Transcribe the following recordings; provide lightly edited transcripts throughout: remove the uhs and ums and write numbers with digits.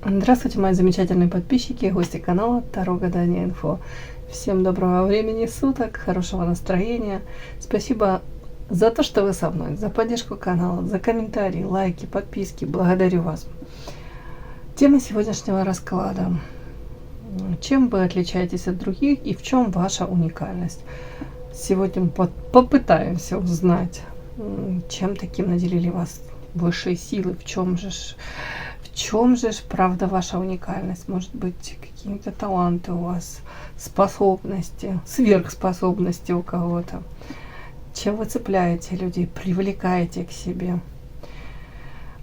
Здравствуйте, мои замечательные подписчики и гости канала Таро Гадание Инфо. Всем доброго времени суток, хорошего настроения. Спасибо за то, что вы со мной, за поддержку канала, за комментарии, лайки, подписки. Благодарю вас. Тема сегодняшнего расклада. Чем вы отличаетесь от других и в чем ваша уникальность? Сегодня мы попытаемся узнать, чем таким наделили вас высшие силы, в чем же правда ваша уникальность? Может быть, какие-то таланты у вас, способности, сверхспособности у кого-то? Чем вы цепляете людей, привлекаете к себе?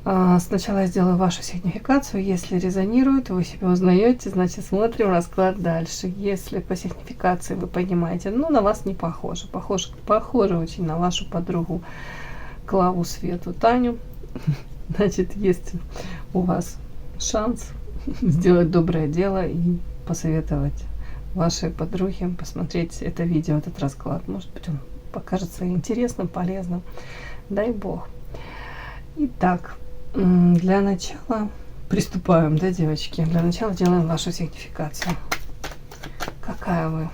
Сначала я сделаю вашу сигнификацию. Если резонирует, вы себя узнаете, значит смотрим расклад дальше. Если по сигнификации вы понимаете, на вас не похоже. Похоже очень на вашу подругу Клаву, Свету, Таню. Значит, есть у вас шанс сделать доброе дело и посоветовать вашей подруге посмотреть это видео, этот расклад. Может быть, он покажется интересным, полезным. Дай бог. Итак, для начала приступаем, да, девочки? Для начала делаем вашу сигнификацию. Какая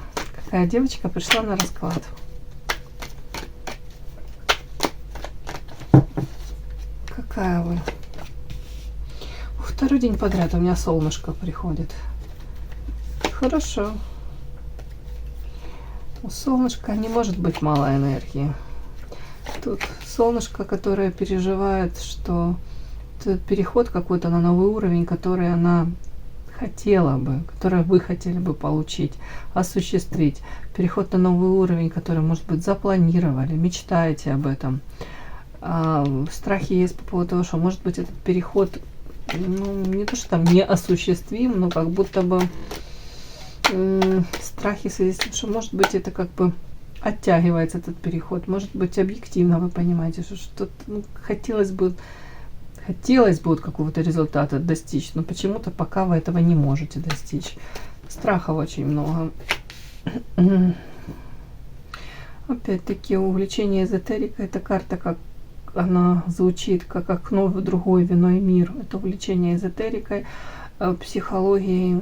девочка пришла на расклад? Какая вы? Второй день подряд у меня солнышко приходит. Хорошо. У солнышка не может быть мало энергии. Тут солнышко, которое переживает, что это переход какой-то на новый уровень, который она хотела бы, который вы хотели бы получить, осуществить. Переход на новый уровень, который, может быть, запланировали, мечтаете об этом. Страхи есть по поводу того, что, может быть, этот переход, не то что там неосуществим, но как будто бы страхи в связи с тем, что, может быть, это как бы оттягивается этот переход. Может быть, объективно вы понимаете, что что-то хотелось бы вот какого-то результата достичь, но почему-то пока вы этого не можете достичь. Страхов очень много. Опять-таки, увлечение эзотерикой, эта карта, как она звучит, как окно в другой иной мир. Это увлечение эзотерикой, психологией,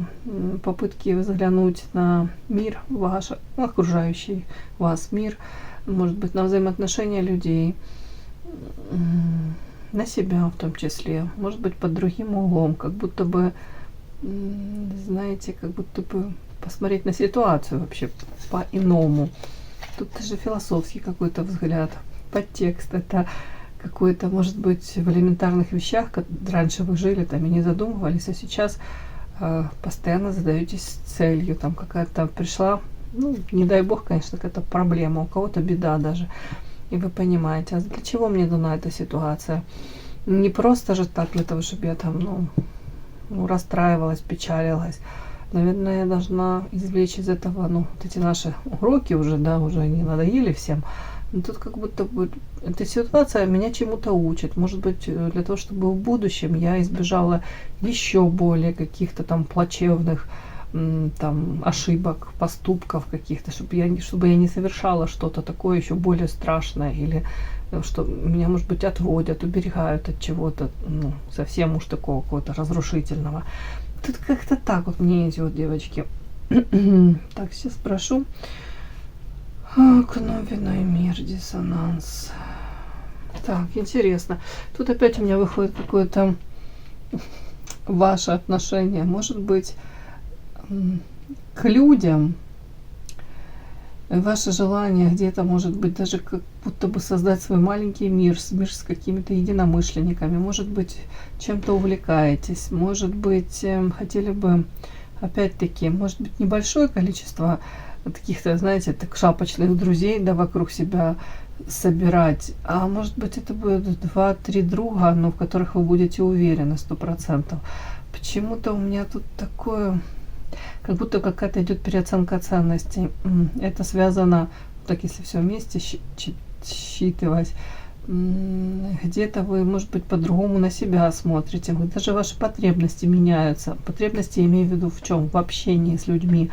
попытки взглянуть на мир ваш, окружающий вас мир, может быть, на взаимоотношения людей, на себя в том числе, может быть, под другим углом, как будто бы, знаете, как будто бы посмотреть на ситуацию вообще по-иному. Тут даже философский какой-то взгляд, подтекст, это какой-то, может быть, в элементарных вещах, как раньше вы жили там и не задумывались, а сейчас постоянно задаетесь целью, там какая-то пришла, не дай бог, конечно, какая-то проблема, у кого-то беда даже, и вы понимаете, а для чего мне дана эта ситуация? Не просто же так, для того, чтобы я там, расстраивалась, печалилась. Наверное, я должна извлечь из этого, вот эти наши уроки уже, да, уже не надоели всем. Но тут как будто бы эта ситуация меня чему-то учит. Может быть, для того, чтобы в будущем я избежала еще более каких-то там плачевных там ошибок, поступков каких-то, чтобы я не совершала что-то такое еще более страшное, или что меня, может быть, отводят, уберегают от чего-то, совсем уж такого какого-то разрушительного. Тут как-то так вот мне идет, девочки. Так, сейчас спрошу. Окно в иной мир, диссонанс. Так, интересно. Тут опять у меня выходит какое-то ваше отношение, может быть, к людям. Ваше желание где-то, может быть, даже как будто бы создать свой маленький мир с какими-то единомышленниками. Может быть, чем-то увлекаетесь. Может быть, хотели бы, опять-таки, может быть, небольшое количество каких-то, знаете, так шапочных друзей, да, вокруг себя собирать. А может быть, это будет 2-3 друга, в которых вы будете уверены 100%. Почему-то у меня тут такое, как будто какая-то идет переоценка ценностей. Это связано, так если все вместе считывать, где-то вы, может быть, по-другому на себя смотрите. Даже ваши потребности меняются. Потребности, я имею в виду, в чем? В общении с людьми.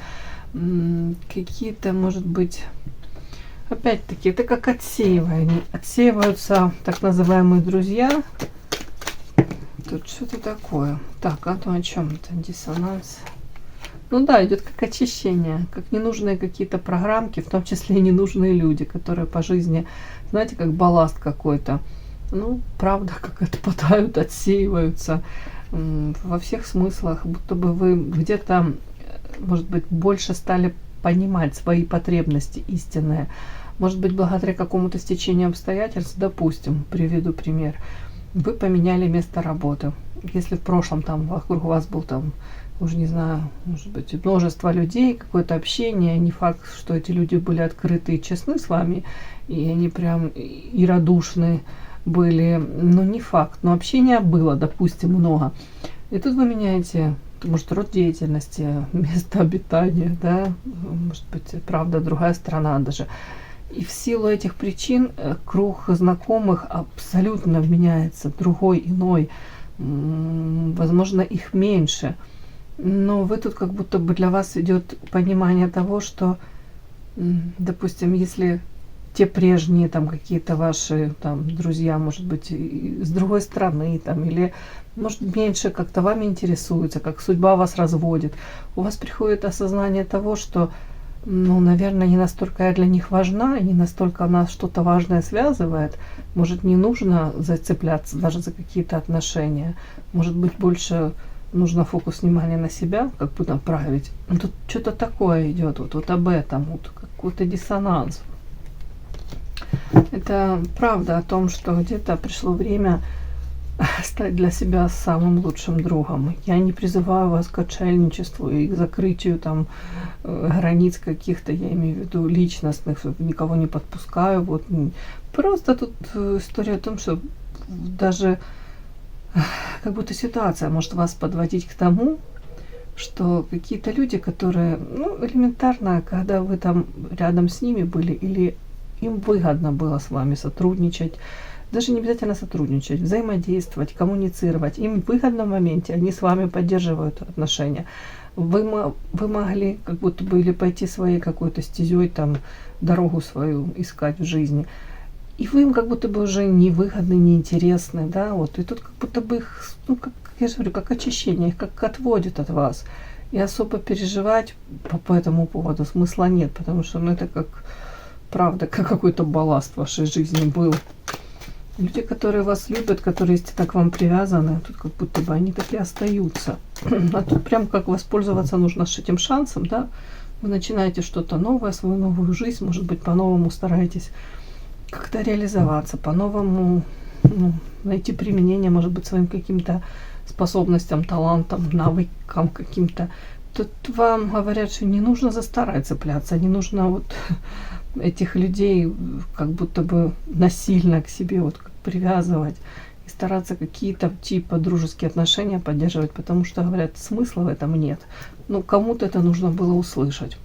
Какие-то, может быть, опять-таки, это как отсеивание. Отсеиваются так называемые друзья. тут что-то такое. Так, а то о чем это? Диссонанс. Ну да, идет как очищение, как ненужные какие-то программки, в том числе и ненужные люди, которые по жизни, знаете, как балласт какой-то. Ну, правда, как отпадают, отсеиваются во всех смыслах, будто бы вы где-то, может быть, больше стали понимать свои потребности истинные. Может быть, благодаря какому-то стечению обстоятельств, допустим, приведу пример, вы поменяли место работы. Если в прошлом там вокруг вас был там, уже не знаю, может быть, множество людей, какое-то общение, не факт, что эти люди были открыты и честны с вами, и они прям и радушны были, но не факт, но общения было, допустим, много. И тут вы меняете, может, род деятельности, место обитания, да, может быть, правда, другая страна даже. И в силу этих причин круг знакомых абсолютно меняется, другой, иной, возможно, их меньше. Но вы тут как будто бы для вас идет понимание того, что, допустим, если те прежние там какие-то ваши там друзья, может быть, с другой страны там, или может меньше как-то вами интересуются, как судьба вас разводит, у вас приходит осознание того, что, ну, наверное, не настолько я для них важна, и не настолько нас что-то важное связывает. Может, не нужно зацепляться даже за какие-то отношения. Может быть, больше нужно фокус внимания на себя, как бы направить. Но тут что-то такое идет, вот об этом, вот какой-то диссонанс. Это правда о том, что где-то пришло время стать для себя самым лучшим другом. Я не призываю вас к отшельничеству и к закрытию там границ каких-то, я имею в виду личностных, никого не подпускаю. Вот. Просто тут история о том, что даже как будто ситуация может вас подводить к тому, что какие-то люди, которые, ну, элементарно, когда вы там рядом с ними были, или им выгодно было с вами сотрудничать, даже не обязательно сотрудничать, взаимодействовать, коммуницировать, им выгодно в моменте, они с вами поддерживают отношения. Вы могли как будто бы или пойти своей какой-то стезей, там, дорогу свою искать в жизни, и вы им как будто бы уже невыгодны, неинтересны, да, вот, и тут как будто бы их, ну, как я же говорю, как очищение, их как отводит от вас, и особо переживать по этому поводу смысла нет, потому что, ну, это как, правда, как какой-то балласт в вашей жизни был. Люди, которые вас любят, которые истинно к вам привязаны, тут как будто бы они так и остаются. А тут прям как воспользоваться нужно этим шансом, да, вы начинаете что-то новое, свою новую жизнь, может быть, по-новому стараетесь как-то реализоваться, по-новому, ну, найти применение, может быть, своим каким-то способностям, талантам, навыкам каким-то. Тут вам говорят, что не нужно за старое цепляться, не нужно вот этих людей как будто бы насильно к себе вот как привязывать и стараться какие-то типа дружеские отношения поддерживать, потому что, говорят, смысла в этом нет. Ну, кому-то это нужно было услышать.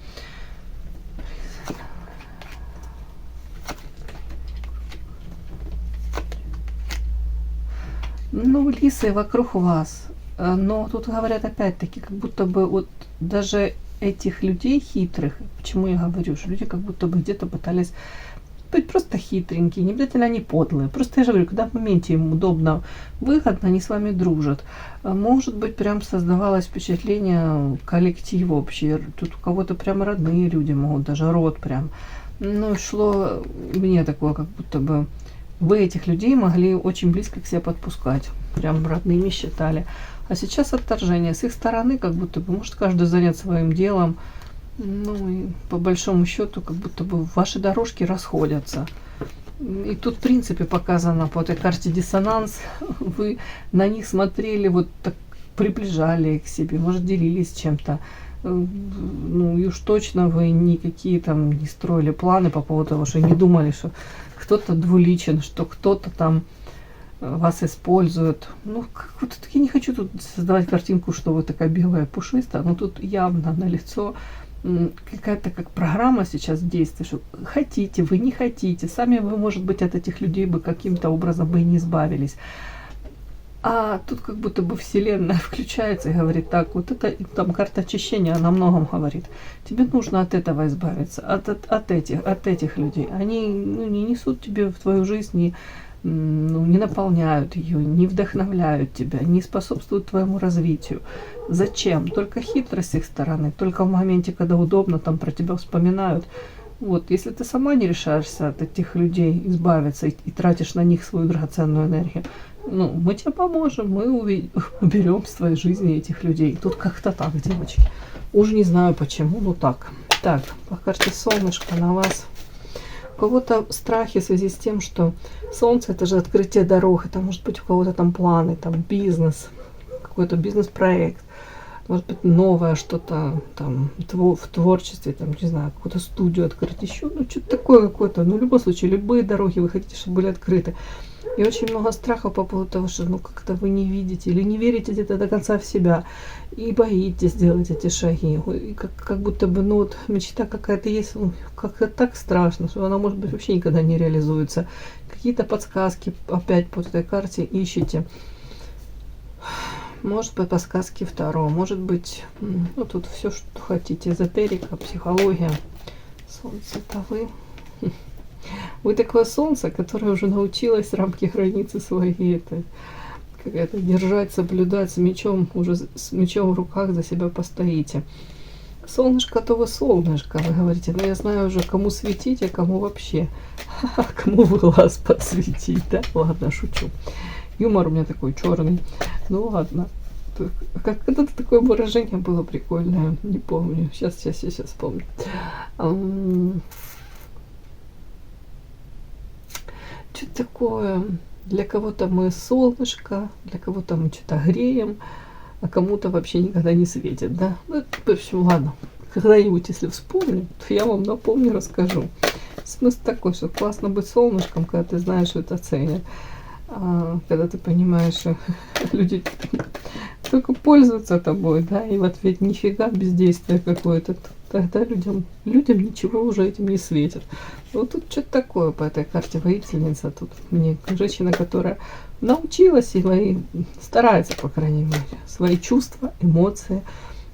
Ну, лисы вокруг вас. Но тут говорят опять-таки, как будто бы вот даже этих людей хитрых, почему я говорю, что люди как будто бы где-то пытались быть просто хитренькие, не обязательно они подлые. Просто я же говорю, когда в моменте им удобно, выгодно, они с вами дружат. Может быть, прям создавалось впечатление коллектива общий. Тут у кого-то прям родные люди могут, даже род прям. Ну, шло мне такое, как будто бы вы этих людей могли очень близко к себе подпускать. Прям родными считали. А сейчас отторжение с их стороны, как будто бы, может, каждый занят своим делом. Ну, и по большому счету, как будто бы ваши дорожки расходятся. И тут, в принципе, показано по этой карте диссонанс. Вы на них смотрели, вот так приближали их к себе, может, делились чем-то. Ну, и уж точно вы никакие там не строили планы по поводу того, что не думали, что кто-то двуличен, что кто-то там вас использует. Ну, вот я не хочу тут создавать картинку, что вы такая белая пушистая, но тут явно налицо какая-то как программа сейчас действует, что хотите, вы не хотите, сами вы, может быть, от этих людей бы каким-то образом бы и не избавились. А тут как будто бы вселенная включается и говорит, так, вот это там карта очищения, она о многом говорит. Тебе нужно от этого избавиться, от этих людей. Они, ну, не несут тебе в твою жизнь ни ну, не наполняют ее, не вдохновляют тебя, не способствуют твоему развитию. Зачем? Только хитрость с их стороны, только в моменте, когда удобно, там про тебя вспоминают. Вот, если ты сама не решаешься от этих людей избавиться и тратишь на них свою драгоценную энергию, ну, мы тебе поможем, мы уберем с твоей жизни этих людей. Тут как-то так, девочки. Уж не знаю почему, но так. Так, по карте солнышко на вас. У кого-то страхи в связи с тем, что солнце это же открытие дорог, это может быть у кого-то там планы, там бизнес, какой-то бизнес-проект, может быть новое что-то там в творчестве, там, не знаю, какую-то студию открыть еще, ну что-то такое какое-то, ну в любом случае, любые дороги вы хотите, чтобы были открыты. И очень много страхов по поводу того, что ну как-то вы не видите или не верите где-то до конца в себя и боитесь сделать эти шаги. И как будто бы, ну вот мечта какая-то есть, ну, как-то так страшно, что она может быть вообще никогда не реализуется. Какие-то подсказки опять по этой карте ищете. Может быть подсказки Таро, может быть, ну тут все, что хотите, эзотерика, психология. Солнце это вы. Вы такое солнце, которое уже научилось рамки границы свои это, как-то держать, соблюдать с мечом, уже с мечом в руках за себя постоите. Солнышко, то вы солнышко, вы говорите, но я знаю уже, кому светить, а кому вообще. Кому в глаз подсветить, да? Ладно, шучу. Юмор у меня такой черный. Ну ладно. Когда-то такое выражение было прикольное, не помню. Сейчас вспомню. Что такое? Для кого-то мы солнышко, для кого-то мы что-то греем, а кому-то вообще никогда не светит, да? Ну, в общем, ладно. Когда-нибудь, если вспомню, то я вам напомню, расскажу. Смысл такой, что классно быть солнышком, когда ты знаешь, что это ценят. Когда ты понимаешь, что люди только пользуются тобой, да, и в ответ нифига бездействие какое-то, тогда людям ничего уже этим не светит. Вот тут что-то такое по этой карте воительница. Тут мне женщина, которая научилась и старается, по крайней мере, свои чувства, эмоции,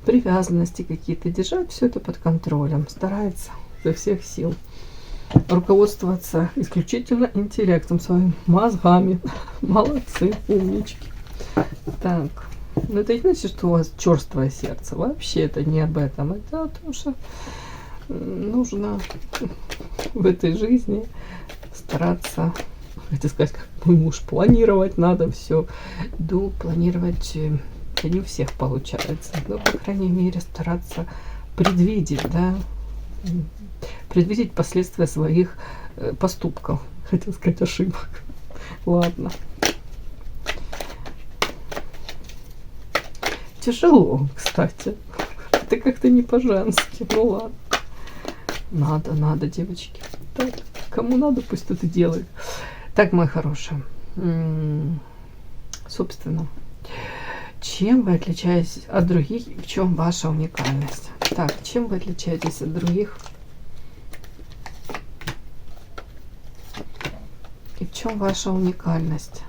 привязанности какие-то держать, все это под контролем, старается изо всех сил руководствоваться исключительно интеллектом своим, мозгами. Молодцы, умнички. Так, но это не значит, что у вас черствое сердце. Вообще это не об этом. Это о том, что нужно в этой жизни стараться, хотел сказать, как мой муж, планировать надо все. Да, планировать не у всех получается. Но, по крайней мере, стараться предвидеть, да, предвидеть последствия своих поступков. Хотел сказать, ошибок. Ладно. Тяжело, кстати. Это как-то не по-женски. Ну ладно. Надо, девочки. Так, кому надо, пусть это делает. Так, мои хорошие. Собственно, чем вы отличаетесь от других и в чем ваша уникальность? Так, чем вы отличаетесь от других? И в чем ваша уникальность?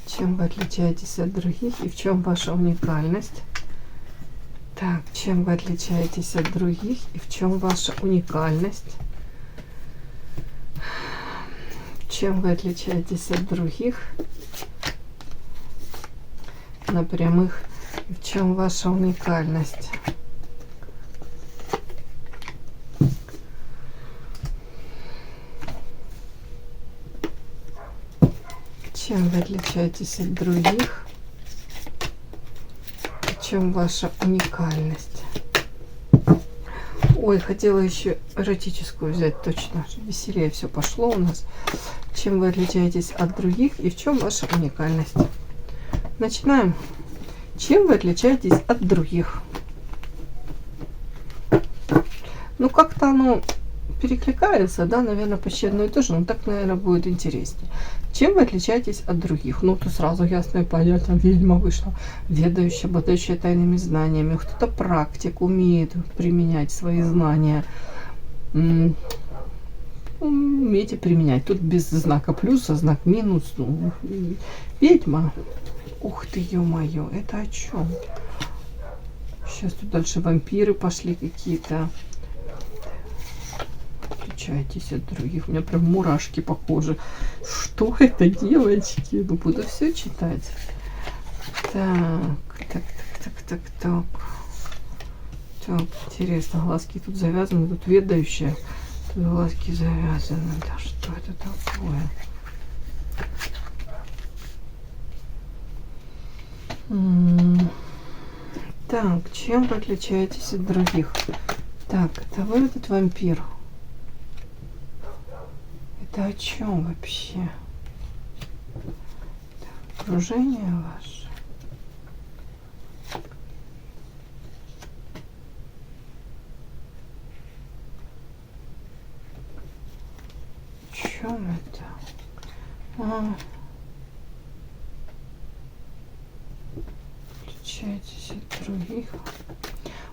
Чем вы отличаетесь от других и в чем ваша уникальность? Так, чем вы отличаетесь от других и в чем ваша уникальность? Чем вы отличаетесь от других на прямых? В чем ваша уникальность? Чем вы отличаетесь от других? В чем ваша уникальность? Ой, хотела еще эротическую взять, точно. Веселее все пошло у нас. Чем вы отличаетесь от других и в чем ваша уникальность? Начинаем. Чем вы отличаетесь от других? Ну, как-то оно перекликается, да, наверное, почти одно и то же, но так, наверное, будет интереснее. Чем вы отличаетесь от других? Ну, то сразу ясно и понятно, ведьма вышла, ведающая, обладающая тайными знаниями. Кто-то практик, умеет применять свои знания. Умеете применять. Тут без знака плюса, знак минус. Ну, ведьма. Ух ты, ё-моё, это о чем? Сейчас тут дальше вампиры пошли какие-то. Отличайтесь от других. У меня прям мурашки по коже. Что это, девочки? Ну, буду все читать. Так. Так, интересно, глазки тут завязаны, тут ведающие. Тут глазки завязаны. Да что это такое? Так, чем вы отличаетесь от других? Так, это вы этот вампир? Это о чем вообще? Так, окружение ваше. О чем это? Отличаетесь от других.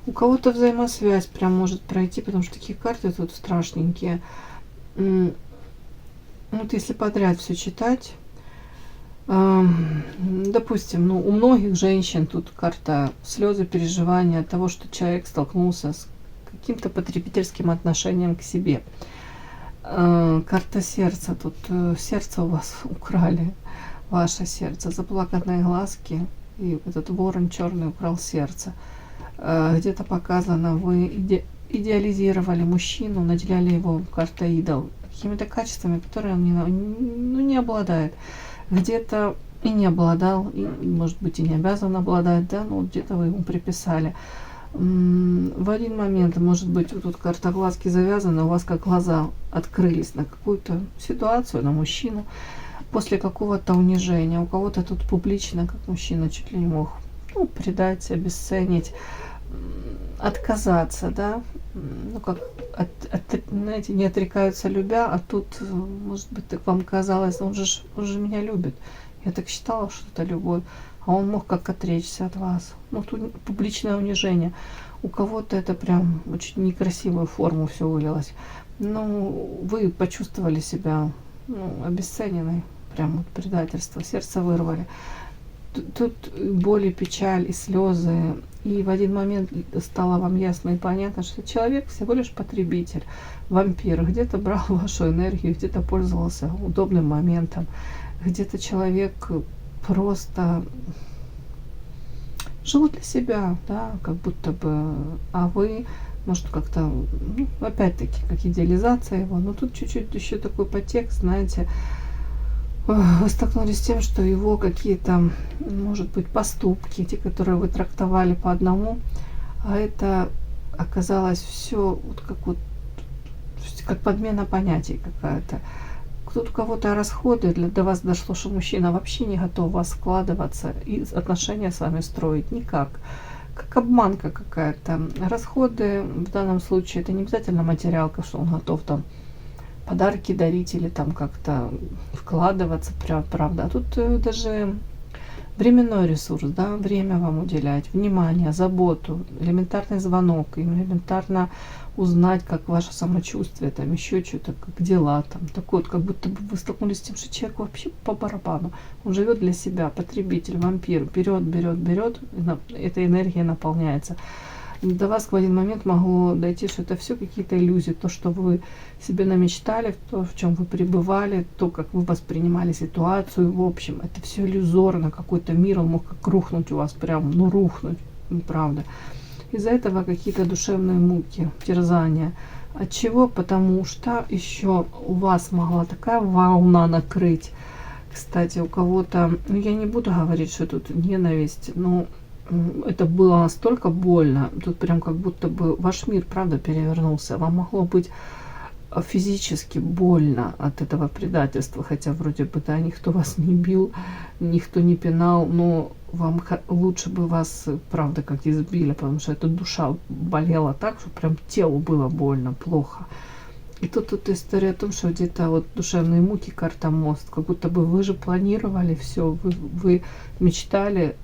У кого-то взаимосвязь прям может пройти, потому что такие карты тут страшненькие. Вот если подряд все читать, допустим, ну, у многих женщин тут карта слезы, переживания от того, что человек столкнулся с каким-то потребительским отношением к себе. Карта сердца, тут сердце у вас украли, ваше сердце, заплаканные глазки, и этот ворон черный украл сердце. Где-то показано, вы идеализировали мужчину, наделяли его картой идол какими-то качествами, которые он не обладает. Где-то и не обладал, и, может быть, и не обязан обладать, да, но где-то вы ему приписали. В один момент, может быть, вот тут карта глазки завязаны, у вас как глаза открылись на какую-то ситуацию, на мужчину, после какого-то унижения. У кого-то тут публично, как мужчина, чуть ли не мог предать, обесценить, отказаться, да, ну как, знаете, не отрекаются любя, а тут, может быть, так вам казалось, он же меня любит. Я так считала, что это любовь, а он мог как отречься от вас. Ну, тут публичное унижение. У кого-то это прям очень некрасивую форму все вылилось. Ну, вы почувствовали себя обесцененной, прям вот предательство, сердце вырвали. Тут боль и печаль, и слезы. И в один момент стало вам ясно и понятно, что человек всего лишь потребитель, вампир. Где-то брал вашу энергию, где-то пользовался удобным моментом. Где-то человек просто жил для себя, да, как будто бы, а вы, может, как-то, опять-таки, как идеализация его, но тут чуть-чуть еще такой подтекст, знаете, вы столкнулись с тем, что его какие-то, может быть, поступки, те, которые вы трактовали по одному, а это оказалось все как подмена понятий какая-то. Тут у кого-то расходы, до вас дошло, что мужчина вообще не готов в вас вкладываться и отношения с вами строить никак. Как обманка какая-то. Расходы в данном случае это не обязательно материалка, что он готов там подарки дарить или там как-то вкладываться, правда. А тут даже временной ресурс, да, время вам уделять, внимание, заботу, элементарный звонок, элементарно узнать, как ваше самочувствие, там еще что-то, как дела, там, такое, как будто бы вы столкнулись с тем, что человек вообще по барабану, он живет для себя, потребитель, вампир, берет, эта энергия наполняется. До вас в один момент могло дойти, что это все какие-то иллюзии, то, что вы себе намечтали, то, в чем вы пребывали, то, как вы воспринимали ситуацию, в общем, это все иллюзорно, какой-то мир, он мог как рухнуть у вас, прям, рухнуть, правда. Из-за этого какие-то душевные муки, терзания. От чего? Потому что еще у вас могла такая волна накрыть. Кстати, у кого-то, я не буду говорить, что тут ненависть, но это было настолько больно. Тут прям как будто бы ваш мир, правда, перевернулся. Вам могло быть физически больно от этого предательства, хотя вроде бы, да, никто вас не бил, никто не пинал, но вам лучше бы вас, правда, как избили, потому что эта душа болела так, что прям телу было больно, плохо. И тут история о том, что где-то вот душевные муки, карта мост, как будто бы вы же планировали все, вы мечтали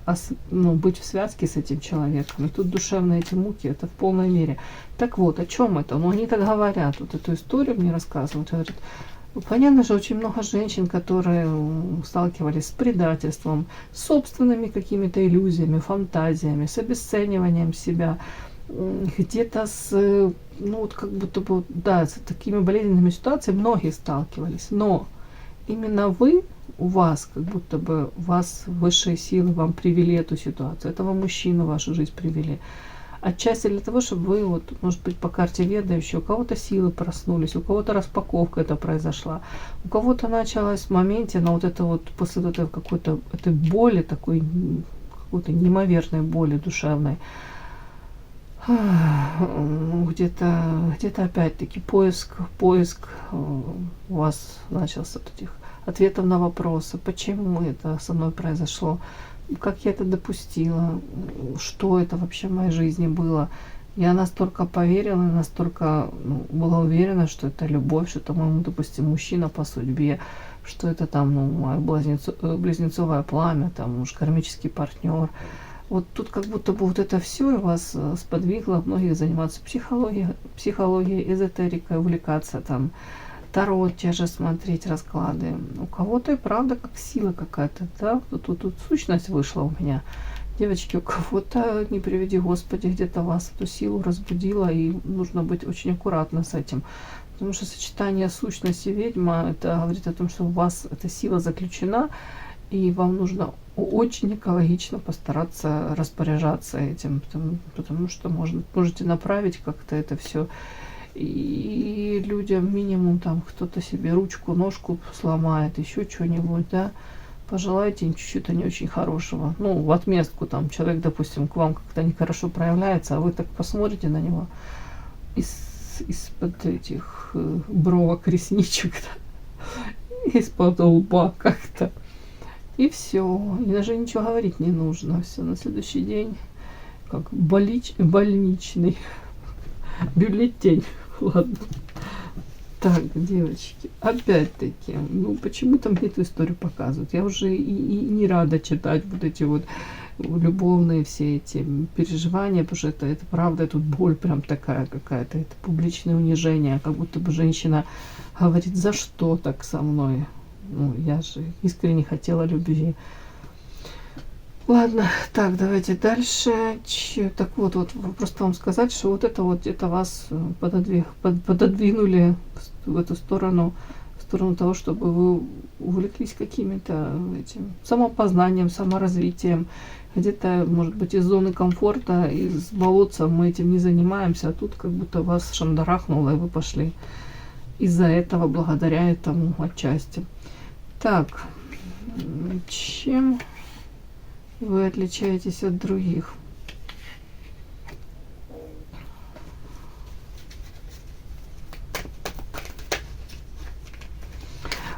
быть в связке с этим человеком. И тут душевные эти муки, это в полной мере. Так вот, о чем это? Ну, они так говорят, вот эту историю мне рассказывают, говорят, Понятно, что очень много женщин, которые сталкивались с предательством, с собственными какими-то иллюзиями, фантазиями, с обесцениванием себя, где-то с, ну вот как будто бы, да, с такими болезненными ситуациями многие сталкивались. Но именно вы, у вас, как будто бы вас высшие силы вам привели эту ситуацию, этого мужчину в вашу жизнь привели. Отчасти для того, чтобы вы, вот, может быть, по карте ведающей, у кого-то силы проснулись, у кого-то распаковка это произошла, у кого-то началась в моменте, но вот это вот после вот этой какой-то этой боли, такой какой-то неимоверной боли душевной, где-то опять-таки поиск у вас начался от этих ответов на вопросы, почему это со мной произошло, как я это допустила, что это вообще в моей жизни было. Я настолько поверила, настолько была уверена, что это любовь, что это мой, допустим, мужчина по судьбе, что это там, мое близнецовое пламя, там уж кармический партнер. Вот тут как будто бы вот это все вас сподвигло многих заниматься психологией, эзотерикой, увлекаться там, таро те же смотреть, расклады. У кого-то и правда как сила какая-то, да, тут сущность вышла у меня. Девочки, у кого-то, не приведи Господи, где-то вас эту силу разбудила, и нужно быть очень аккуратно с этим. Потому что сочетание сущности ведьма, это говорит о том, что у вас эта сила заключена, и вам нужно очень экологично постараться распоряжаться этим, потому что можете направить как-то это все. И людям минимум там кто-то себе ручку, ножку сломает, еще что-нибудь, да, пожелайте им чуть-чуть не очень хорошего. Ну, в отместку там человек, допустим, к вам как-то нехорошо проявляется, а вы так посмотрите на него из-под этих бровок, ресничек, да, из-под лба как-то. И все. И даже ничего говорить не нужно. Все, на следующий день как больничный бюллетень. Ладно. Так, девочки, опять-таки, почему-то мне эту историю показывают. Я уже и не рада читать вот эти вот любовные все эти переживания, потому что это правда, тут боль прям такая какая-то, это публичное унижение, как будто бы женщина говорит, за что так со мной? Я же искренне хотела любви. Ладно, так, давайте дальше. Так вот, просто вам сказать, что вот это вот где-то вас пододвинули в эту сторону, в сторону того, чтобы вы увлеклись какими-то этим самопознанием, саморазвитием. Где-то, может быть, из зоны комфорта, из болотца мы этим не занимаемся, а тут как будто вас шандарахнуло, и вы пошли из-за этого, благодаря этому отчасти. Так, чем вы отличаетесь от других?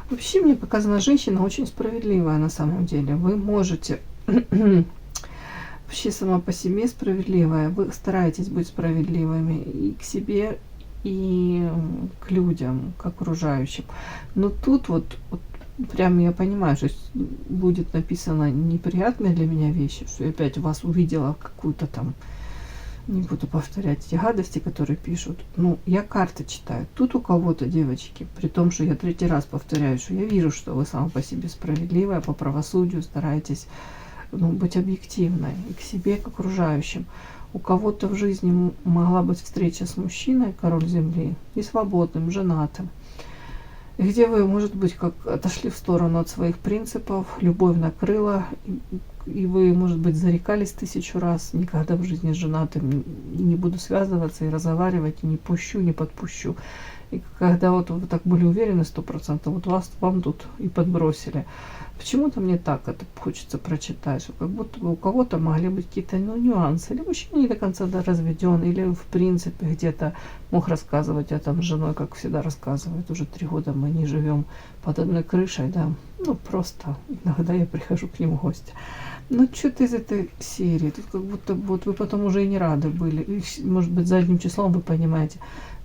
Вообще мне показана женщина очень справедливая на самом деле. Вы можете вообще сама по себе справедливая. Вы стараетесь быть справедливыми и к себе, и к людям, к окружающим. Но тут вот прям я понимаю, что будет написано неприятные для меня вещи, что я опять вас увидела какую-то там, не буду повторять эти гадости, которые пишут. Я карты читаю. Тут у кого-то, девочки, при том, что я 3-й раз повторяю, что я вижу, что вы сама по себе справедливая, по правосудию стараетесь быть объективной и к себе, и к окружающим. У кого-то в жизни могла быть встреча с мужчиной, король земли, и свободным, женатым, где вы, может быть, как отошли в сторону от своих принципов, любовь накрыла, и вы, может быть, зарекались 1000 раз, никогда в жизни с женатым не буду связываться и разговаривать, и не пущу, не подпущу. И когда вот вы так были уверены 100%, вот вам тут и подбросили. Почему-то мне так это хочется прочитать, что как будто бы у кого-то могли быть какие-то нюансы, или мужчина не до конца разведен, или в принципе где-то мог рассказывать о этом с женой, как всегда рассказывает. Уже 3 года мы не живем под одной крышей, да. Просто иногда я прихожу к нему в гости. Что-то из этой серии, тут как будто вот вы потом уже и не рады были. И, может быть, задним числом вы понимаете,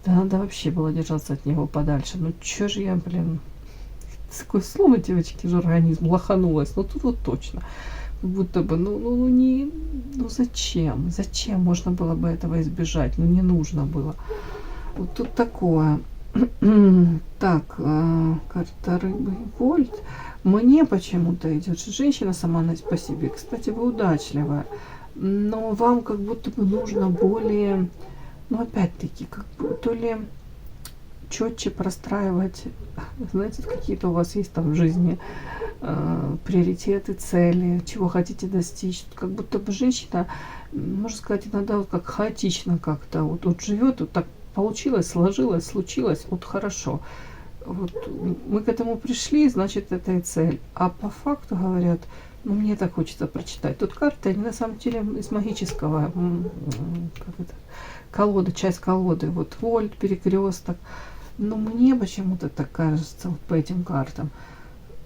да надо вообще было держаться от него подальше. Чё же я, такое слово, девочки, же организм лоханулась. Тут вот точно. Как будто бы, зачем? Зачем можно было бы этого избежать? Не нужно было. Вот тут такое. Так, карта рыбы и вольт. Мне почему-то идет, что женщина сама по себе. Кстати, вы удачливая. Но вам как будто бы нужно более, ну опять-таки, как бы, то ли четче простраивать, знаете, какие-то у вас есть там в жизни приоритеты, цели, чего хотите достичь. Как будто бы женщина, можно сказать, иногда вот как хаотично как-то вот живет, вот так получилось, сложилось, случилось, вот хорошо. Вот мы к этому пришли, значит, это и цель. А по факту говорят, ну, мне так хочется прочитать. Тут карты, они на самом деле из магического, как это, колоды, часть колоды. Вот вольт, перекресток. Но мне почему-то так кажется, вот по этим картам,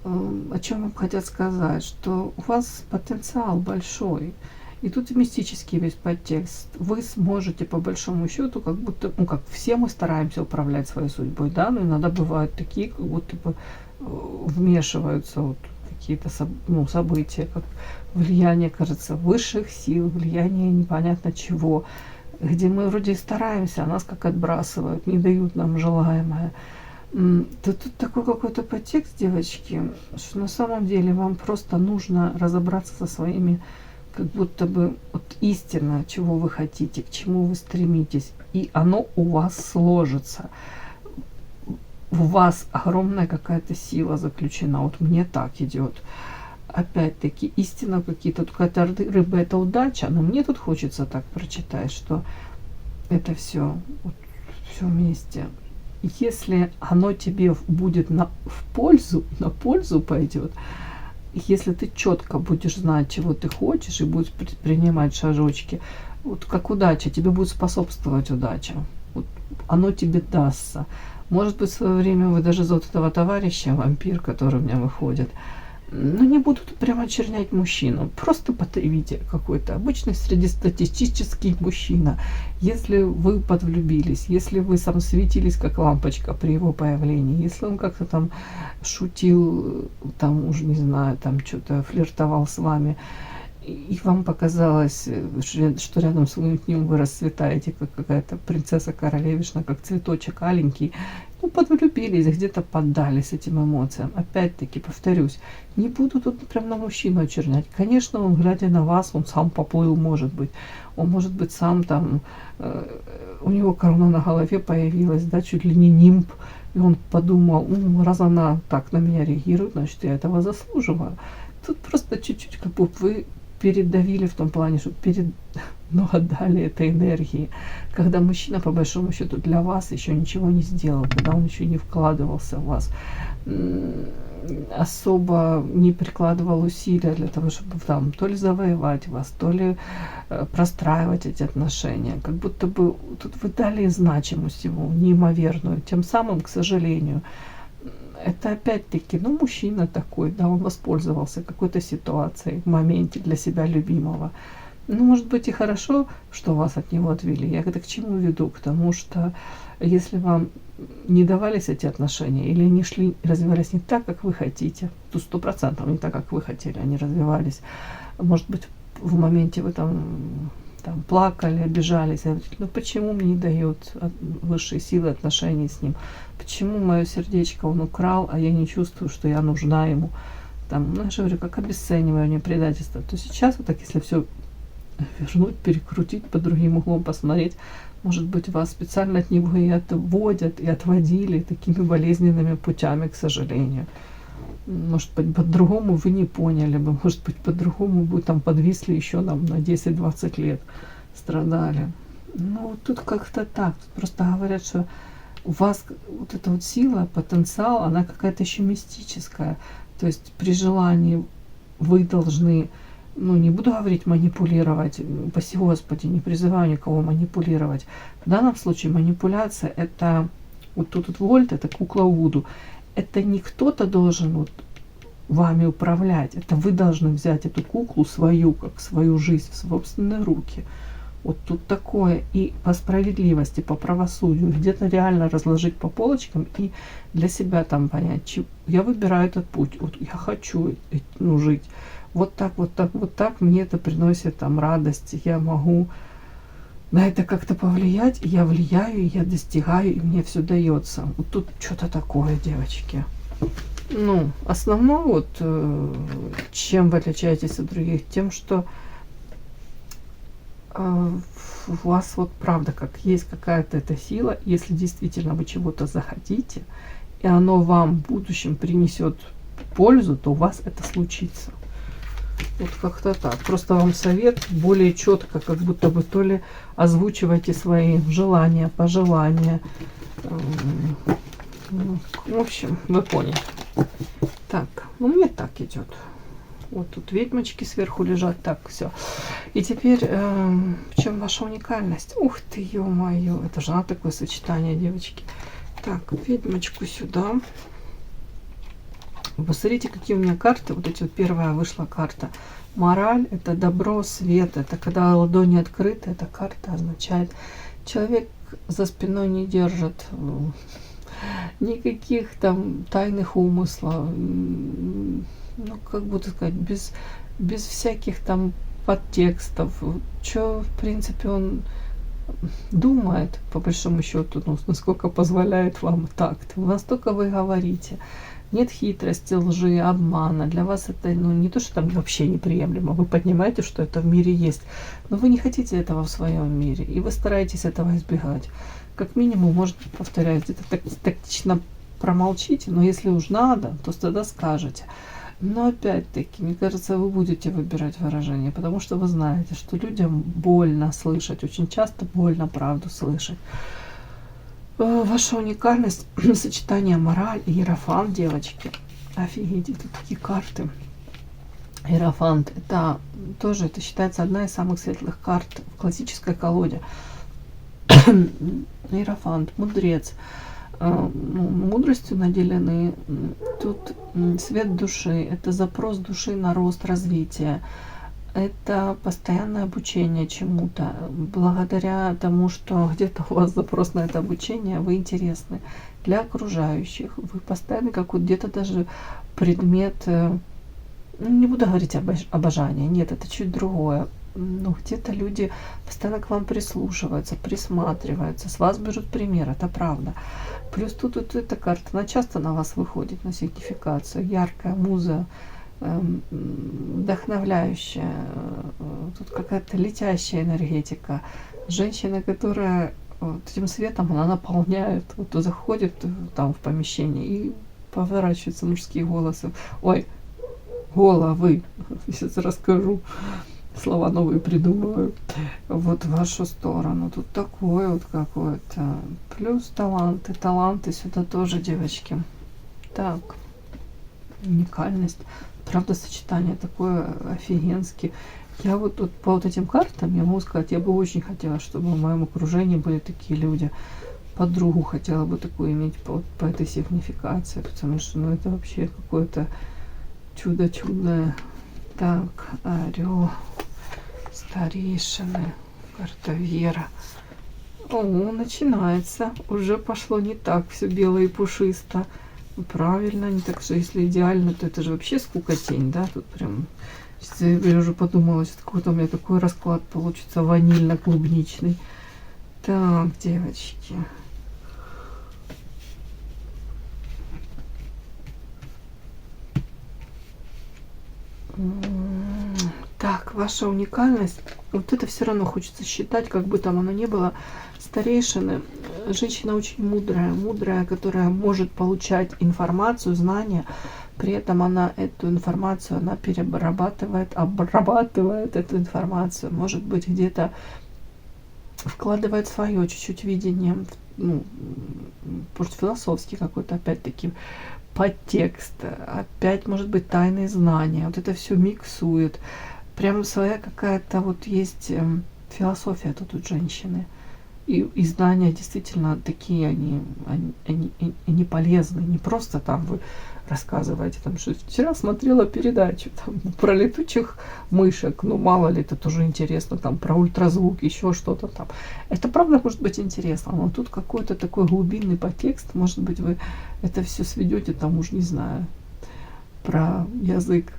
о чем вам хотят сказать, что у вас потенциал большой. И тут мистический весь подтекст. Вы сможете, по большому счету, как будто, ну, как все мы стараемся управлять своей судьбой, да, но иногда бывают такие, как будто бы вмешиваются вот какие-то события, как влияние, кажется, высших сил, влияние непонятно чего, где мы вроде стараемся, а нас как отбрасывают, не дают нам желаемое. Да тут такой какой-то подтекст, девочки, что на самом деле вам просто нужно разобраться со своими, как будто бы вот истина, чего вы хотите, к чему вы стремитесь, и оно у вас сложится. У вас огромная какая-то сила заключена, вот мне так идет. Опять-таки, истина какие-то, какая-то рыба, это удача, но мне тут хочется так прочитать, что это все, вот, все вместе. Если оно тебе будет на пользу пойдет, если ты четко будешь знать, чего ты хочешь, и будешь предпринимать шажочки, вот как удача, тебе будет способствовать удача. Вот оно тебе дастся. Может быть, в свое время вы даже за вот этого товарища, вампир, который у меня выходит, ну, не буду тут прямо очернять мужчину. Просто потребитель какой-то. Обычный среднестатистический мужчина. Если вы подвлюбились, если вы сам светились как лампочка при его появлении, если он как-то там шутил, там уже не знаю, там что-то флиртовал с вами, и вам показалось, что рядом с ним вы расцветаете, как какая-то принцесса-королевишна, как цветочек аленький, ну, подвлюбились, где-то поддались этим эмоциям. Опять-таки, повторюсь, не буду тут прям на мужчину очернять. Конечно, он, глядя на вас, он сам поплыл, может быть. Он, может быть, сам там, у него корона на голове появилась, да, чуть ли не нимб. И он подумал, раз она так на меня реагирует, значит, я этого заслуживаю. Тут просто чуть-чуть, как бы вы передавили в том плане, что но отдали этой энергии, когда мужчина, по большому счету, для вас еще ничего не сделал, когда он еще не вкладывался в вас, особо не прикладывал усилия для того, чтобы там то ли завоевать вас, то ли простраивать эти отношения. Как будто бы тут вы дали значимость ему неимоверную. Тем самым, к сожалению, это опять-таки, ну, мужчина такой, да, он воспользовался какой-то ситуацией в моменте для себя любимого. Ну, может быть, и хорошо, что вас от него отвели. Я это к чему веду? К тому, что если вам не давались эти отношения или не шли, развивались не так, как вы хотите, то 100% не так, как вы хотели, они развивались. Может быть, в моменте вы там плакали, обижались, ну почему мне не дают высшие силы отношений с ним, почему мое сердечко он украл, а я не чувствую, что я нужна ему, там, ну, я же говорю, как обесценивание, предательство. То сейчас вот так, если все вернуть, перекрутить, под другим углом посмотреть, может быть, вас специально от него и отводят, и отводили такими болезненными путями, к сожалению. Может быть, по-другому вы не поняли бы, может быть, по-другому вы там подвисли еще нам на 10-20 лет, страдали. Ну, тут как-то так. Тут просто говорят, что у вас вот эта вот сила, потенциал, она какая-то еще мистическая. То есть при желании вы должны, ну, не буду говорить манипулировать, упаси Господи, не призываю никого манипулировать. В данном случае манипуляция — это, вот тут вот вольт, это кукла Вуду. Это не кто-то должен вот вами управлять, это вы должны взять эту куклу свою, как свою жизнь в собственные руки. Вот тут такое. И по справедливости, по правосудию, где-то реально разложить по полочкам и для себя там понять, я выбираю этот путь, вот я хочу, ну, жить. Вот так, вот так, вот так мне это приносит там радость, я могу на это как-то повлиять, и я влияю, и я достигаю, и мне все дается. Вот тут что-то такое, девочки. Ну, основное, вот, чем вы отличаетесь от других, тем, что у вас вот правда, как есть какая-то эта сила, если действительно вы чего-то захотите, и оно вам в будущем принесет пользу, то у вас это случится. Вот как-то так. Просто вам совет более четко, как будто бы то ли озвучивайте свои желания, пожелания. В общем, вы поняли. Так, ну мне так идет. Вот тут ведьмочки сверху лежат. Так, все. И теперь, в чем ваша уникальность? Ух ты, ё-моё. Это же надо такое сочетание, девочки. Так, ведьмочку сюда. Посмотрите, какие у меня карты. Вот эти вот, первая вышла карта. Мораль – это добро, свет. Это когда ладони открыты. Эта карта означает, человек за спиной не держит никаких там тайных умыслов. Ну, как будто сказать, без всяких там подтекстов. Что, в принципе, он думает, по большому счету, ну, насколько позволяет вам такт. Настолько вы говорите. Нет хитрости, лжи, обмана. Для вас это, ну, не то, что там вообще неприемлемо. Вы понимаете, что это в мире есть. Но вы не хотите этого в своем мире. И вы стараетесь этого избегать. Как минимум, может, повторяю, где-то тактично промолчите. Но если уж надо, то тогда скажете. Но опять-таки, мне кажется, вы будете выбирать выражение. Потому что вы знаете, что людям больно слышать. Очень часто больно правду слышать. Ваша уникальность, сочетание мораль и иерофант, девочки. Офигеть, тут такие карты. Иерофант, это тоже, это считается одна из самых светлых карт в классической колоде. Иерофант, мудрец, мудростью наделены. Тут свет души, это запрос души на рост, развитие. Это постоянное обучение чему-то. Благодаря тому, что где-то у вас запрос на это обучение, вы интересны для окружающих. Вы постоянно как вот где-то даже предмет, не буду говорить обожание, нет, это чуть другое. Но где-то люди постоянно к вам прислушиваются, присматриваются, с вас берут пример, это правда. Плюс тут вот эта карта, она часто на вас выходит, на сигнификацию, яркая муза, вдохновляющая, тут какая-то летящая энергетика. Женщина, которая вот этим светом, она наполняет, вот заходит там в помещение и поворачиваются мужские голосы. Ой, головы, сейчас расскажу, слова новые придумываю. Вот в вашу сторону. Тут такое вот какое-то. Плюс таланты сюда тоже, девочки. Так, уникальность. Правда, сочетание такое офигенски. Я вот тут по вот этим картам, я могу сказать, я бы очень хотела, чтобы в моем окружении были такие люди. Подругу хотела бы такую иметь по этой сигнификации, потому что, ну, это вообще какое-то чудо чудное. Так, орел, старейшины, карта Вера. О, начинается. Уже пошло не так, все белое и пушисто. Правильно, не так, что если идеально, то это же вообще скукотень, да, тут прям, я уже подумала, что какой-то у меня такой расклад получится ванильно-клубничный. Так, девочки. Так, ваша уникальность, вот это все равно хочется считать, как бы там оно ни было. Старейшины, женщина очень мудрая, которая может получать информацию, знания, при этом она эту информацию, она перерабатывает, обрабатывает эту информацию, может быть, где-то вкладывает свое чуть-чуть видение, ну, может, философский какой-то, опять-таки, подтекст, опять, может быть, тайные знания, вот это все миксует. Прям своя какая-то вот есть философия тут у женщины. И знания действительно такие, они полезны. Не просто там вы рассказываете, там, что вчера смотрела передачу там, про летучих мышек, ну мало ли, это тоже интересно, там про ультразвук, еще что-то там. Это правда может быть интересно, но тут какой-то такой глубинный подтекст, может быть, вы это все сведете, там уж не знаю, про язык,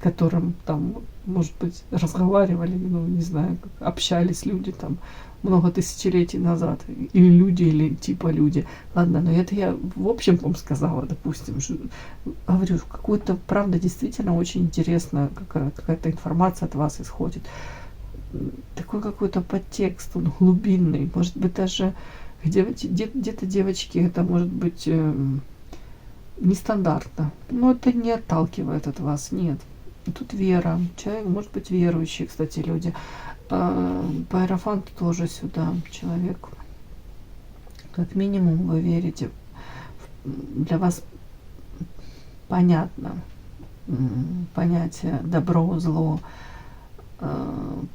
которым там, может быть, разговаривали, ну, не знаю, как общались люди там много тысячелетий назад, или люди, или типа люди. Ладно, но это я в общем вам сказала, допустим, говорю, какую-то, правда, действительно очень интересно, какая-то информация от вас исходит. Такой какой-то подтекст, он глубинный, может быть, даже где-то девочки, это может быть нестандартно, но это не отталкивает от вас, нет. Тут вера, человек может быть верующий, кстати, люди. По иерофанту тоже сюда человек, как минимум вы верите, для вас понятно понятие добро, зло,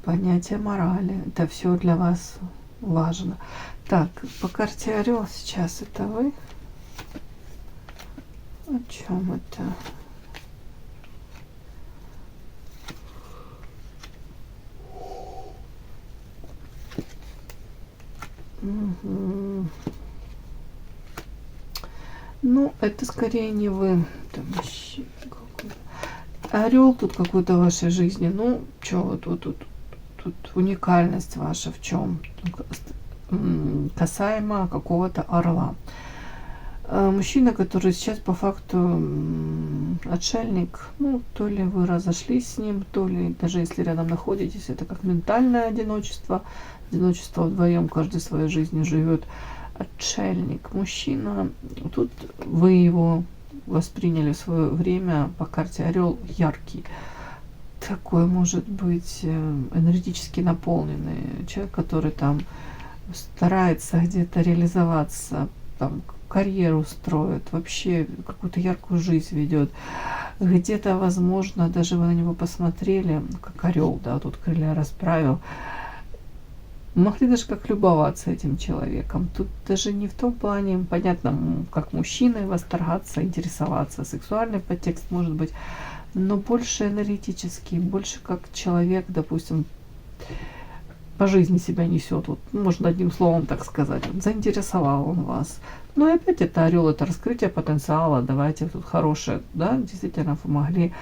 понятие морали, это все для вас важно. Так, по карте Орел сейчас это вы. О чем это? Угу. Ну, это скорее не вы. Там орел тут какой-то в вашей жизни. Ну, что тут уникальность ваша в чем? Касаемо какого-то орла. Мужчина, который сейчас по факту отшельник, ну, то ли вы разошлись с ним, то ли даже если рядом находитесь, это как ментальное одиночество вдвоем, каждый своей жизнью живет. Отшельник, мужчина, тут вы его восприняли в свое время по карте Орел яркий, такой может быть энергетически наполненный человек, который там старается где-то реализоваться, там карьеру строит, вообще какую-то яркую жизнь ведет. Где-то, возможно, даже вы на него посмотрели, как орел, да, тут крылья расправил, могли даже как любоваться этим человеком. Тут даже не в том плане, понятно, как мужчиной восторгаться, интересоваться. Сексуальный подтекст может быть, но больше энергетический, больше как человек, допустим, по жизни себя несет. Вот, можно одним словом так сказать. Вот, заинтересовал он вас. Ну и опять это орел, это раскрытие потенциала. Давайте тут хорошее, да, действительно вы могли,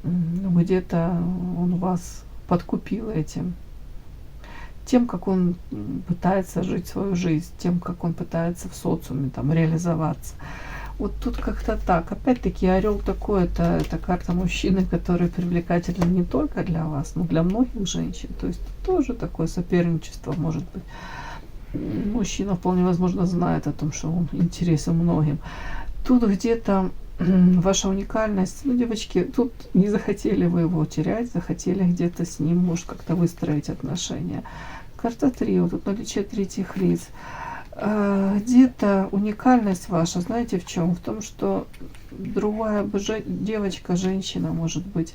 где-то он вас подкупил этим. Тем, как он пытается жить свою жизнь, тем, как он пытается в социуме там реализоваться. Вот тут как-то так. Опять-таки орел такой, это карта мужчины, который привлекателен не только для вас, но для многих женщин. То есть тоже такое соперничество может быть. Мужчина вполне возможно знает о том, что он интересен многим. Тут где-то ваша уникальность, ну, девочки, тут не захотели вы его терять, захотели где-то с ним, может, как-то выстроить отношения. Карта 3, вот тут наличие третьих лиц. Где-то уникальность ваша, знаете, в чем? В том, что другая девочка, женщина, может быть.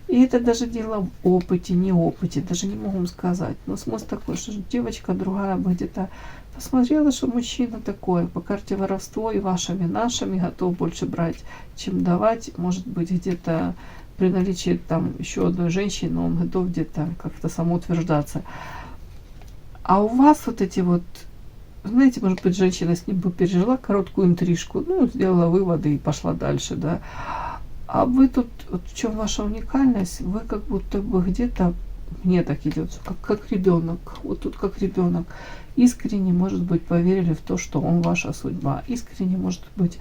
И это даже дело в опыте, не опыте, даже не могу вам сказать. Но смысл такой, что девочка другая бы где-то посмотрела, что мужчина такой, по карте воровство и вашими, нашими, готов больше брать, чем давать. Может быть, где-то при наличии там еще одной женщины, он готов где-то как-то самоутверждаться. А у вас вот эти вот, знаете, может быть, женщина с ним бы пережила короткую интрижку, ну, сделала выводы и пошла дальше, да. А вы тут, вот в чем ваша уникальность, вы как будто бы где-то, мне так идет, как ребенок, вот тут как ребенок, искренне, может быть, поверили в то, что он ваша судьба, искренне, может быть,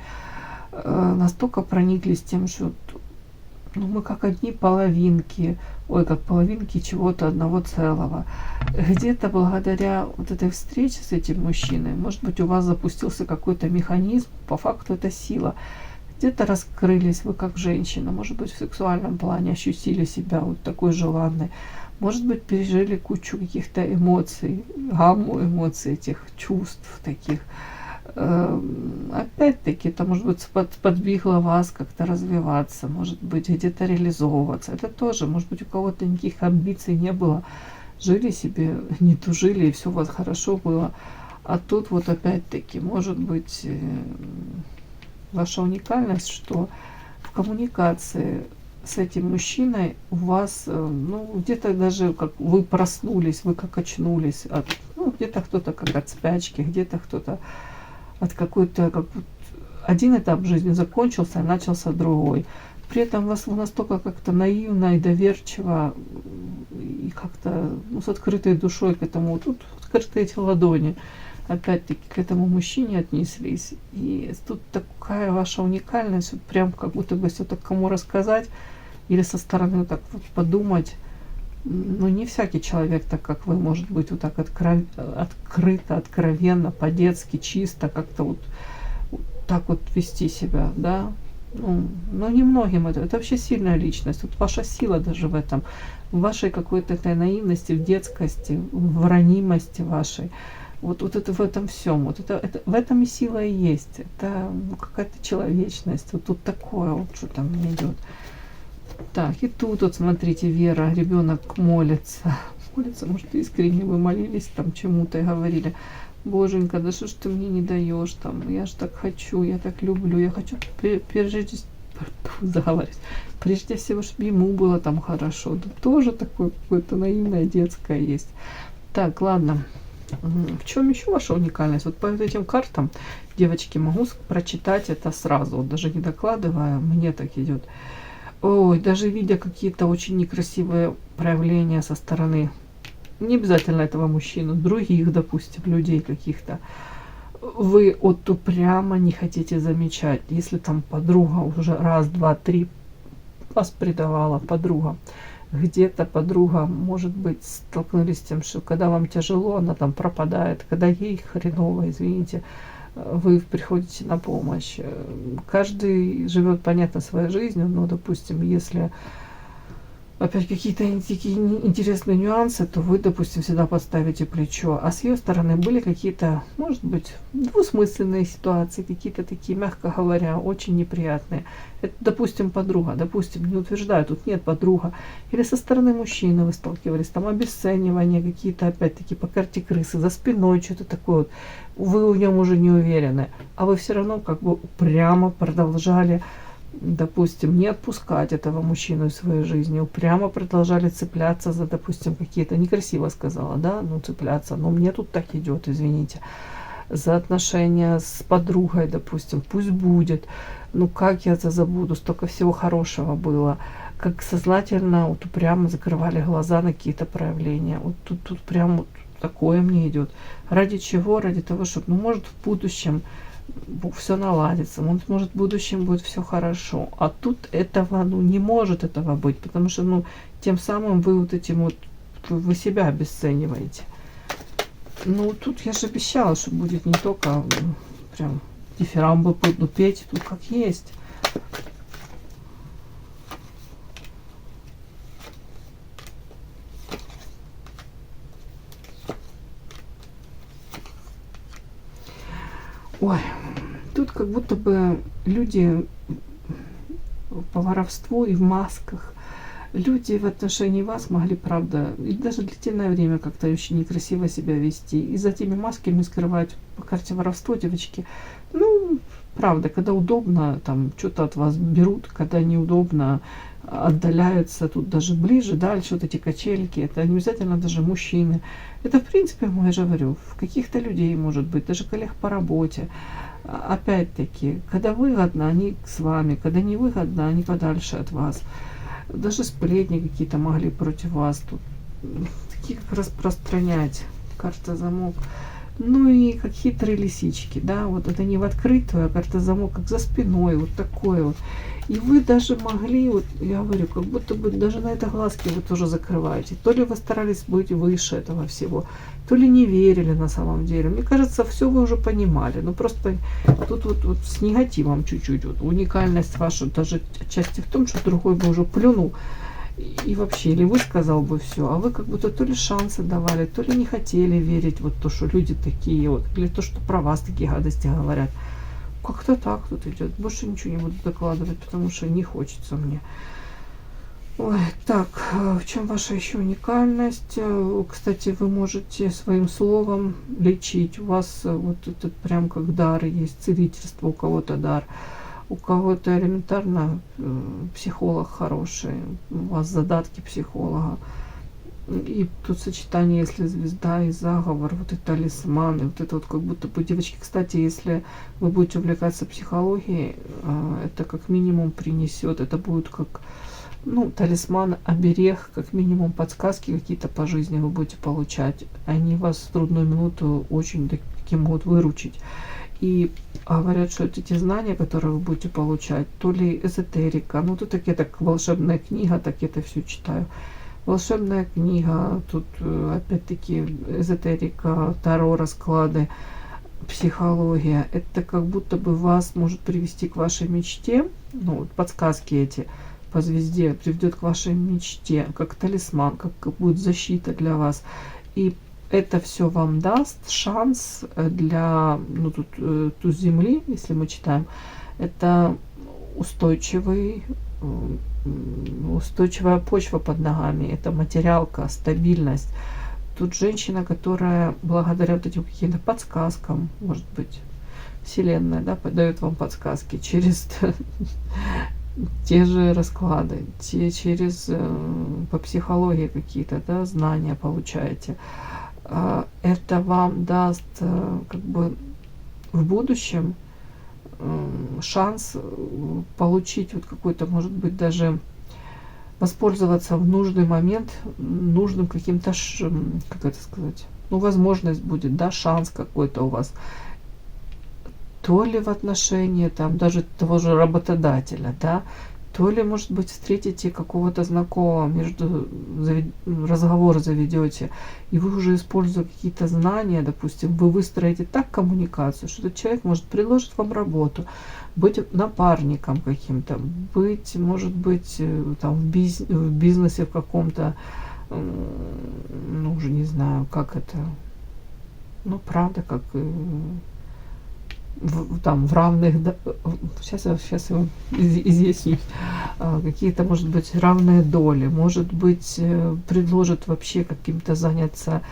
настолько прониклись тем, что ну, мы как одни половинки, как половинки чего-то одного целого. Где-то благодаря вот этой встрече с этим мужчиной, может быть, у вас запустился какой-то механизм, по факту это сила. Где-то раскрылись вы как женщина, может быть, в сексуальном плане ощутили себя вот такой желанной, может быть, пережили кучу каких-то эмоций, гамму эмоций, этих чувств таких. Опять-таки, это, может быть, подвигло вас как-то развиваться, может быть, где-то реализовываться. Это тоже, может быть, у кого-то никаких амбиций не было. Жили себе, не тужили, и все у вас хорошо было. А тут вот опять-таки, может быть, ваша уникальность, что в коммуникации с этим мужчиной у вас, ну, где-то даже как вы проснулись, вы как очнулись, ну, где-то кто-то как от спячки, где-то кто-то от какой-то, как один этап жизни закончился, а начался другой. при этом вас вы настолько как-то наивно и доверчиво, и как-то с открытой душой к этому, тут открытые эти ладони, опять-таки, к этому мужчине отнеслись. И тут такая ваша уникальность, вот прям как будто бы если так кому рассказать, или со стороны так вот подумать, ну не всякий человек, так как вы, может быть, вот так открыто, откровенно, по-детски, чисто, как-то вот так вот вести себя, да. Ну, но немногим это вообще сильная личность. Вот ваша сила даже в этом, в вашей какой-то этой наивности, в детскости, в ранимости вашей. Вот это в этом всем. Вот это в этом и сила и есть. Это какая-то человечность. Вот тут такое вот что там идет. Так, и тут вот смотрите, Вера, ребенок молится. Молится, может, искренне вы молились там чему-то и говорили: Боженька, да что ж ты мне не даешь там, я ж так хочу, я так люблю, я хочу прежде всего, чтобы ему было там хорошо. Да, тоже такое какое-то наивное детское есть. Так, ладно. В чем еще ваша уникальность? Вот по этим картам, девочки, могу прочитать это сразу, вот даже не докладывая, мне так идет. Ой, даже видя какие-то очень некрасивые проявления со стороны, не обязательно этого мужчину, других, допустим, людей каких-то, вы вот упрямо не хотите замечать. Если там подруга уже раз, два, три вас предавала, подруга, где-то подруга, может быть, столкнулись с тем, что когда вам тяжело, она там пропадает, когда ей хреново, извините, вы приходите на помощь. Каждый живет, понятно, своей жизнью, но, допустим, если опять какие-то такие интересные нюансы, то вы, допустим, всегда подставите плечо. А с ее стороны были какие-то, может быть, двусмысленные ситуации, какие-то такие, мягко говоря, очень неприятные. Это, допустим, подруга, допустим, не утверждаю, тут нет подруга. Или со стороны мужчины вы сталкивались, там обесценивания какие-то, опять-таки, по карте крысы, за спиной что-то такое вот. Вы в нем уже не уверены, а вы все равно как бы упрямо продолжали, допустим, не отпускать этого мужчину из своей жизни, упрямо продолжали цепляться за, допустим, какие-то, некрасиво сказала, да, ну цепляться, но мне тут так идет, извините, за отношения с подругой, допустим, пусть будет, ну как я это забуду, столько всего хорошего было, как сознательно вот упрямо закрывали глаза на какие-то проявления, вот тут прям вот такое мне идет. Ради чего? Ради того, чтобы, ну, может, в будущем все наладится, может, в будущем будет все хорошо. А тут этого, ну, не может этого быть, потому что, ну, тем самым вы вот этим вот, вы себя обесцениваете. Ну, тут я же обещала, что будет не только прям дифирамбы буду петь, тут как есть. Ой, тут как будто бы люди по воровству и в масках, люди в отношении вас могли, правда, и даже длительное время как-то очень некрасиво себя вести. И за теми масками скрывать по карте воровство, девочки. Ну, правда, когда удобно, там что-то от вас берут, когда неудобно, отдаляются, тут даже ближе, дальше, вот эти качельки, это не обязательно даже мужчины. Это, в принципе, я же говорю, в каких-то людей, может быть, даже коллег по работе. Опять-таки, когда выгодно, они с вами, когда не выгодно, они подальше от вас. Даже сплетни какие-то могли против вас тут, такие как распространять, карта замок. Ну и как хитрые лисички, да, вот это не в открытую, а карта замок как за спиной, вот такое вот. И вы даже могли, вот я говорю, как будто бы даже на это глазки вы тоже закрываете. То ли вы старались быть выше этого всего, то ли не верили на самом деле. Мне кажется, все вы уже понимали. Но просто тут вот с негативом чуть-чуть. Вот уникальность ваша даже отчасти в том, что другой бы уже плюнул. И вообще, или вы сказал бы все, а вы как будто то ли шансы давали, то ли не хотели верить вот то, что люди такие вот, или то, что про вас такие гадости говорят. Как-то так тут идет. Больше ничего не буду докладывать, потому что не хочется мне. Ой, так, в чем ваша еще уникальность? Кстати, вы можете своим словом лечить. У вас вот этот прям как дар есть, целительство, у кого-то дар. У кого-то элементарно психолог хороший, у вас задатки психолога. И тут сочетание, если звезда и заговор, вот и талисманы, вот это вот как будто бы, девочки, кстати, если вы будете увлекаться психологией, это как минимум принесет, это будет как, ну, талисман, оберег, как минимум подсказки какие-то по жизни вы будете получать. Они вас в трудную минуту очень таки могут выручить. И говорят, что эти знания, которые вы будете получать, то ли эзотерика, ну, тут так я так волшебная книга, так я это все читаю. Волшебная книга, тут опять-таки эзотерика, таро, расклады, психология. Это как будто бы вас может привести к вашей мечте. Ну, вот подсказки эти по звезде приведет к вашей мечте, как талисман, как будет защита для вас. И это все вам даст шанс для, ну, тут туз земли, если мы читаем, это устойчивая почва под ногами, это материалка, стабильность. Тут женщина, которая благодаря вот этим каким-то подсказкам, может быть, Вселенная, да, подает вам подсказки через те же расклады, через по психологии какие-то, да, знания получаете. Это вам даст как бы в будущем шанс получить вот какой-то, может быть, даже воспользоваться в нужный момент нужным каким-то, как это сказать, ну, возможность будет, да, шанс какой-то у вас, то ли в отношении там даже того же работодателя, да, то ли, может быть, встретите какого-то знакомого, между разговор заведете, и вы уже, используя какие-то знания, допустим, вы выстроите так коммуникацию, что этот человек может предложить вам работу, быть напарником каким-то, быть, может быть, там, в бизнесе в каком-то, ну, уже не знаю, как это, ну, правда, как там в равных, сейчас я вам изъясню, какие-то, может быть, равные доли, может быть, предложат вообще каким-то заняться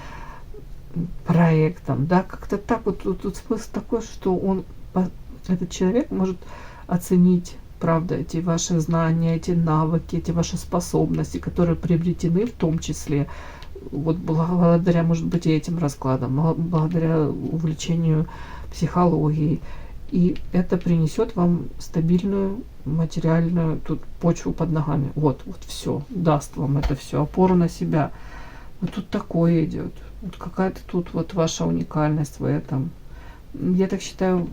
проектом, да, как-то так вот, тут смысл такой, что он, этот человек может оценить, правда, эти ваши знания, эти навыки, эти ваши способности, которые приобретены в том числе, вот благодаря, может быть, и этим раскладам, благодаря увлечению психологией. И это принесет вам стабильную материальную тут почву под ногами. Вот все, даст вам это все, опору на себя. Вот тут такое идет. Вот какая-то тут вот ваша уникальность в этом. Я так считаю,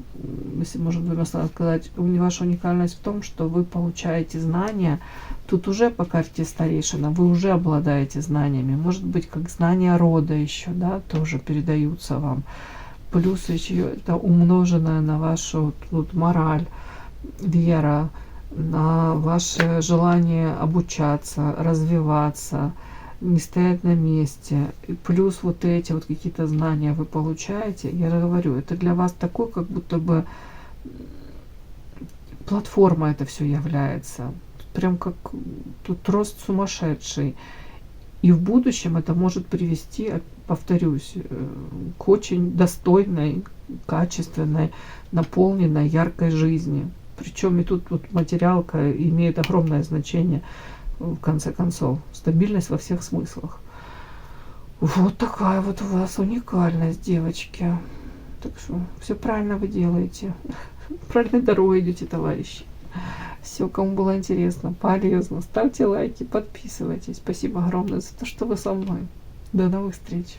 если можно двумя словами сказать, ваша уникальность в том, что вы получаете знания. Тут уже по карте старейшина вы уже обладаете знаниями. Может быть, как знания рода еще, да, тоже передаются вам. Плюс еще это умноженное на вашу тут мораль, вера, на ваше желание обучаться, развиваться, не стоять на месте. И плюс вот эти вот какие-то знания вы получаете. Я говорю, это для вас такой, как будто бы платформа это все является. Прям как тут рост сумасшедший. И в будущем это может привести, повторюсь, к очень достойной, качественной, наполненной, яркой жизни. Причем и тут вот материалка имеет огромное значение, в конце концов. Стабильность во всех смыслах. Вот такая вот у вас уникальность, девочки. Так что все правильно вы делаете. Правильной дорогой идете, товарищи. Все, кому было интересно, полезно, ставьте лайки, подписывайтесь. Спасибо огромное за то, что вы со мной. До новых встреч.